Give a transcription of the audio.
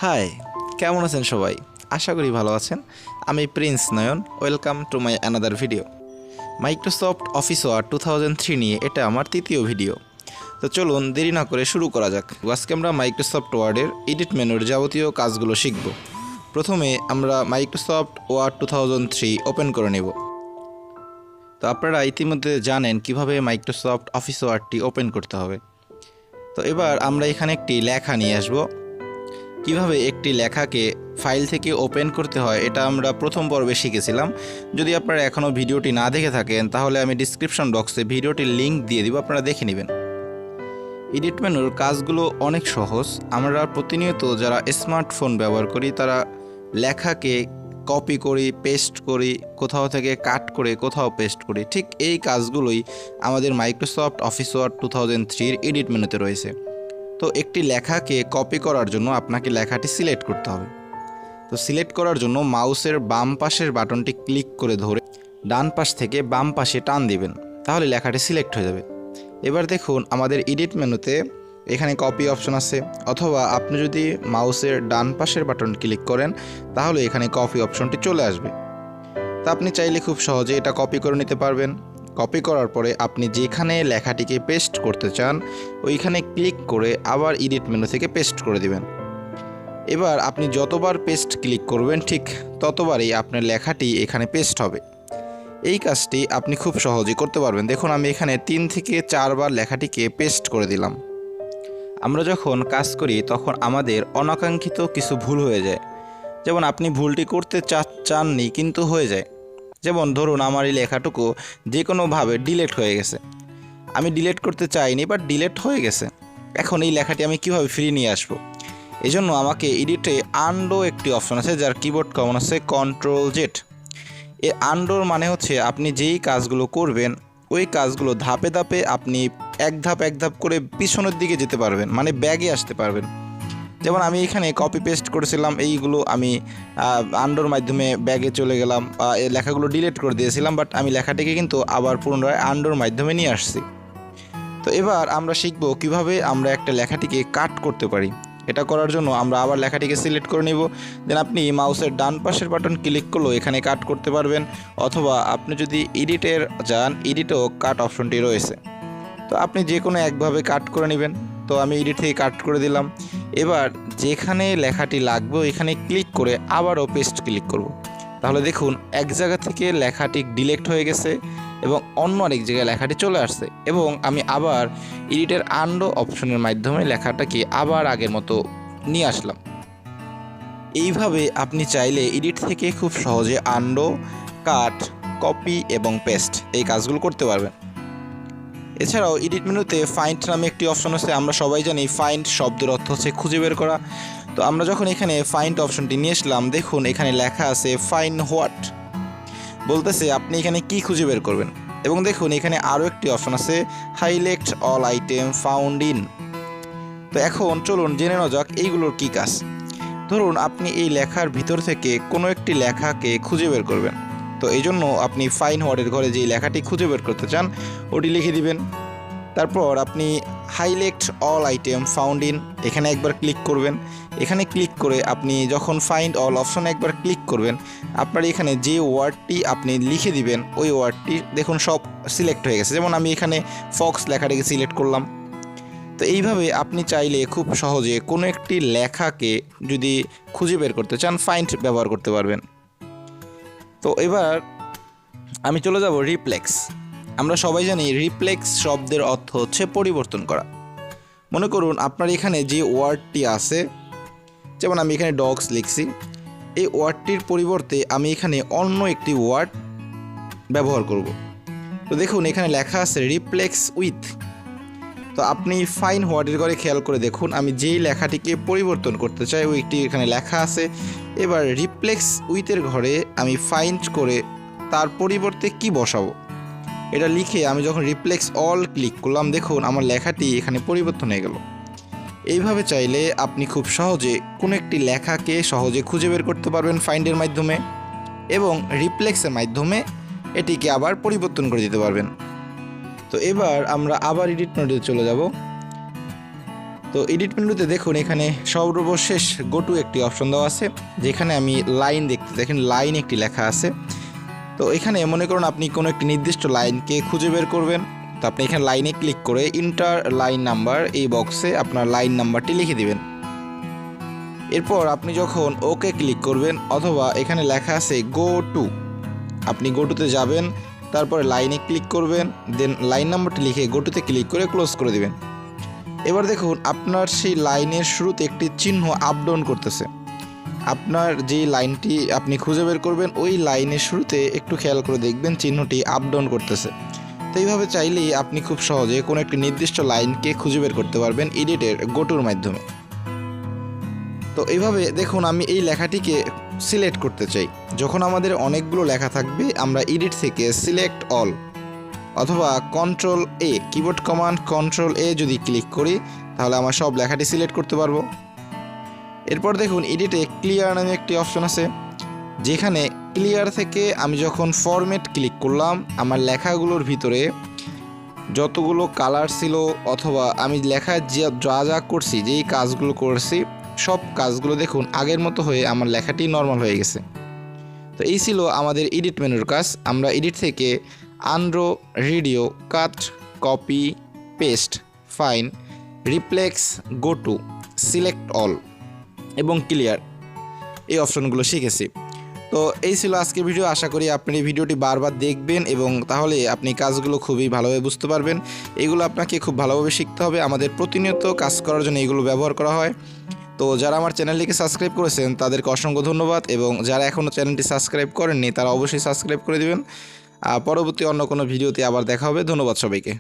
High, কেমন আছেন সবাই? আশা করি ভালো আছেন। আমি Prince Nayan. Welcome to my another video. Microsoft Office Word 2003 নিয়ে এটা আমার তৃতীয় ভিডিও। তো চলুন দেরি না করে শুরু করা যাক। আজকে আমরা মাইক্রোসফট ওয়ার্ডের এডিট মেনুর যাবতীয় কাজগুলো শিখব। প্রথমে আমরা মাইক্রোসফট ওয়ার্ড 2003 ওপেন করে নেব। তো আপনারা ইতিমধ্যে জানেন কিভাবে মাইক্রোসফট অফিস ওয়ার্ডটি ওপেন করতে হবে। তো এবার আমরা এখানে একটি লেখা নিয়ে আসব। কিভাবে একটি লেখাকে ফাইল থেকে ওপেন করতে হয় এটা আমরা প্রথম পর্বে শিখেছিলাম। যদি আপনারা এখনও ভিডিওটি না দেখে থাকেন তাহলে আমি ডিসক্রিপশন বক্সে ভিডিওটির লিঙ্ক দিয়ে দিব, আপনারা দেখে নেবেন। এডিট মেনুর কাজগুলো অনেক সহজ। আমরা প্রতিনিয়ত যারা স্মার্টফোন ব্যবহার করি তারা লেখাকে কপি করি, পেস্ট করি, কোথাও থেকে কাট করে কোথাও পেস্ট করি। ঠিক এই কাজগুলোই আমাদের মাইক্রোসফট অফিস ওয়ার্ড 2003 এডিট মেনুতে রয়েছে। তো একটি লেখাকে কপি করার জন্য আপনাকে লেখাটি সিলেক্ট করতে হবে। তো সিলেক্ট করার জন্য মাউসের বাম পাশের বাটনটি ক্লিক করে ধরে ডান পাশ থেকে বাম পাশে টান দিবেন, তাহলে লেখাটি সিলেক্ট হয়ে যাবে। এবার দেখুন আমাদের এডিট মেনুতে এখানে কপি অপশন আছে, অথবা আপনি যদি মাউসের ডান পাশের বাটন ক্লিক করেন তাহলে এখানে কপি অপশনটি চলে আসবে। তা আপনি চাইলে খুব সহজে এটা কপি করে নিতে পারবেন। কপি করার পরে আপনি যেখানে লেখাটিকে পেস্ট করতে চান ওইখানে ক্লিক করে আবার এডিট মেনু থেকে পেস্ট করে দিবেন। এবার আপনি যতবার পেস্ট ক্লিক করবেন ঠিক ততবারই আপনার লেখাটি এখানে পেস্ট হবে। এই কাজটি আপনি খুব সহজেই করতে পারবেন। দেখুন আমি এখানে 3 থেকে 4 বার লেখাটিকে পেস্ট করে দিলাম। আমরা যখন কাজ করি তখন আমাদের অনাকাঙ্ক্ষিত কিছু ভুল হয়ে যায়। যেমন আপনি ভুলটি করতে চাননি কিন্তু হয়ে যায়। যেমন ধরুন আমার এই লেখাটুকু যে কোনোভাবে ডিলেট হয়ে গেছে। আমি ডিলেট করতে চাইনি বাট ডিলেট হয়ে গেছে। এখন এই লেখাটি আমি কিভাবে ফিরিয়ে নিয়ে আসবো? এই জন্য আমাকে এডিটে আনডো একটি অপশন আছে, যার কিবোর্ড কমন আছে Ctrl+Z। এই আনডোর মানে হচ্ছে আপনি যেই কাজগুলো করবেন ওই কাজগুলো ধাপে ধাপে আপনি এক ধাপ করে পিছনের দিকে যেতে পারবেন, মানে ব্যাগে আসতে পারবেন। যেমন আমি এখানে কপি পেস্ট করেছিলাম, এইগুলো আমি আন্ডোর মাধ্যমে ব্যাগে চলে গেলাম, এই লেখাগুলো ডিলিট করে দিয়েছিলাম, বাট আমি লেখাটিকে কিন্তু আবার পুনরায় আন্ডোর মাধ্যমে নিয়ে আসছি। তো এবার আমরা শিখব কিভাবে আমরা একটা লেখাটিকে কাট করতে পারি। এটা করার জন্য আমরা আবার লেখাটিকে সিলেক্ট করে নিব। দেন আপনি মাউসের ডান পাশের বাটন ক্লিক করলেও এখানে কাট করতে পারবেন, অথবা আপনি যদি এডিটের যান এডিটেও কাট অপশনটি রয়েছে। তো আপনি যে কোনো একভাবে কাট করে নেবেন। তো আমি এডিট থেকে কাট করে দিলাম। এবার যেখানে লেখাটি লাগবে এখানে ক্লিক করে আবারও পেস্ট ক্লিক করব। তাহলে দেখুন এক জায়গা থেকে লেখাটি ডিলেক্ট হয়ে গেছে এবং অন্য আরেক জায়গায় লেখাটি চলে আসছে, এবং আমি আবার এডিটের আন্ডো অপশনের মাধ্যমে লেখাটাকে আবার আগের মতো নিয়ে আসলাম। এইভাবে আপনি চাইলে এডিট থেকে খুব সহজে আন্ডো, কাট, কপি এবং পেস্ট এই কাজগুলো করতে পারবেন। এছাড়াও এডিট মেনুতে ফাইন্ড নামে একটি অপশন আছে। আমরা সবাই জানি ফাইন্ড শব্দের অর্থ হচ্ছে খুঁজে বের করা। তো আমরা যখন এখানে ফাইন্ড অপশনটি নিয়ে আসলাম, দেখুন এখানে লেখা আছে ফাইন্ড হোয়াট, বলতেছে আপনি এখানে কি খুঁজে বের করবেন। এবং দেখুন এখানে আরও একটি অপশন আছে highlight all item found in. তো এখন চলুন জেনে নেওয়া যাক এইগুলোর কী কাজ। ধরুন আপনি এই লেখার ভিতর থেকে কোনো একটি লেখাকে খুঁজে বের করবেন। তো এই জন্য আপনি ফাইন্ড হোয়াটের ঘরে যে লেখাটি খুঁজে বের করতে চান ওটি লিখে দিবেন। তারপর আপনি highlight all item found in এখানে একবার ক্লিক করবেন। এখানে ক্লিক করে আপনি যখন ফাইন্ড অল অপশনে একবার ক্লিক করবেন, আপনার এখানে যে ওয়ার্ডটি আপনি লিখে দিবেন ওই ওয়ার্ডটি দেখুন সব সিলেক্ট হয়ে গেছে। যেমন আমি এখানে ফক্স লেখাটিকে সিলেক্ট করলাম। তো এইভাবে আপনি চাইলে খুব সহজে কোনো একটি লেখাকে যদি খুঁজে বের করতে চান ফাইন্ড ব্যবহার করতে পারবেন। তো এবার আমি চলে যাব রিপ্লেক্স। আমরা সবাই জানি রিপ্লেক্স শব্দের অর্থ হচ্ছে পরিবর্তন করা। মনে করুন আপনার এখানে যে ওয়ার্ডটি আছে, যেমন আমি এখানে ডগস লিখছি, এই ওয়ার্ডটির পরিবর্তে আমি এখানে অন্য একটি ওয়ার্ড ব্যবহার করব। তো দেখুন এখানে লেখা আছে রিপ্লেক্স উইথ। তো আপনি ফাইন্ড হোয়াটের ঘরে খেয়াল করে দেখুন আমি যেই লেখাটিকে পরিবর্তন করতে চাই ওইটি এখানে লেখা আছে। এবার রিপ্লেক্স উইথের ঘরে আমি ফাইন্ড করে তার পরিবর্তে কি বসাবো এটা লিখে আমি যখন রিপ্লেক্স অল ক্লিক করলাম, দেখুন আমার লেখাটি এখানে পরিবর্তন হয়ে গেল। এইভাবে চাইলে আপনি খুব সহজে কোনো একটি লেখাকে সহজে খুঁজে বের করতে পারবেন ফাইন্ডের মাধ্যমে, এবং রিপ্লেক্সের মাধ্যমে এটিকে আবার পরিবর্তন করে দিতে পারবেন। তো এবার আমরা আবার এডিট মোডে চলে যাব। তো এডিট মেনুতে দেখুন এখানে সর্বশেষ গো টু একটি অপশন দেওয়া আছে, যেখানে আমি লাইন দেখেন লাইন একটি লেখা আছে। তো এখানে মনে করুন আপনি কোনো একটি নির্দিষ্ট লাইনকে খুঁজে বের করবেন, তো আপনি এখানে লাইনে ক্লিক করে ইন্টার লাইন নাম্বার এই বক্সে আপনার লাইন নাম্বারটি লিখে দিবেন। এরপর আপনি যখন ওকে ক্লিক করবেন অথবা এখানে লেখা আছে গো টু, আপনি গো টুতে যাবেন, তারপরে লাইনে ক্লিক করবেন, দেন লাইন নাম্বারটি লিখে গো টুতে ক্লিক করে ক্লোজ করে দিবেন। এবার দেখুন আপনার সেই লাইনের শুরুতে একটি চিহ্ন আপ ডাউন করতেছে। আপনার যে লাইনটি আপনি খুঁজে বের করবেন ওই লাইনের শুরুতে একটু খেয়াল করে দেখবেন চিহ্নটি আপ ডাউন করতেছে। তো এইভাবে চাইলেই আপনি খুব সহজে কোনো একটি নির্দিষ্ট লাইনকে খুঁজে বের করতে পারবেন এডিটের গো টুর মাধ্যমে। তো এইভাবে দেখুন আমি এই লেখাটিকে সিলেক্ট করতে চাই। যখন আমাদের অনেকগুলো লেখা থাকবে আমরা এডিট থেকে সিলেক্ট অল অথবা কন্ট্রোল এ, কিবোর্ড কমান্ড কন্ট্রোল এ যদি ক্লিক করি তাহলে আমার সব লেখাটি সিলেক্ট করতে পারবো। এরপর দেখুন এডিটে ক্লিয়ার নামে একটি অপশন আছে, যেখানে ক্লিয়ার থেকে আমি যখন ফরম্যাট ক্লিক করলাম আমার লেখাগুলোর ভিতরে যতগুলো কালার ছিল অথবা আমি লেখা যা যা করছি, যেই কাজগুলো করছি সব কাজগুলো দেখুন আগের মতো হয়ে আমার লেখাটি নর্মাল হয়ে গেছে। তো এই ছিল আমাদের এডিট মেনুর কাজ। আমরা এডিট থেকে undo, redo, cut, copy, paste, find, replace, go to, select all এবং ক্লিয়ার এই অপশনগুলো শিখেছি। তো এই ছিল আজকের ভিডিও। আশা করি আপনি এই ভিডিওটি বারবার দেখবেন এবং তাহলে আপনি কাজগুলো খুবই ভালোভাবে বুঝতে পারবেন। এগুলো আপনাকে খুব ভালোভাবে শিখতে হবে। আমাদের প্রতিনিয়ত কাজ করার জন্য এগুলো ব্যবহার করা হয়। তো যারা আমার চ্যানেলটিকে সাবস্ক্রাইব করেছেন তাদেরকে অসংখ্য ধন্যবাদ, এবং যারা এখনও চ্যানেলটি সাবস্ক্রাইব করেননি তারা অবশ্যই সাবস্ক্রাইব করে দেবেন। পরবর্তী অন্য কোনো ভিডিওতে আবার দেখা হবে। ধন্যবাদ সবাইকে।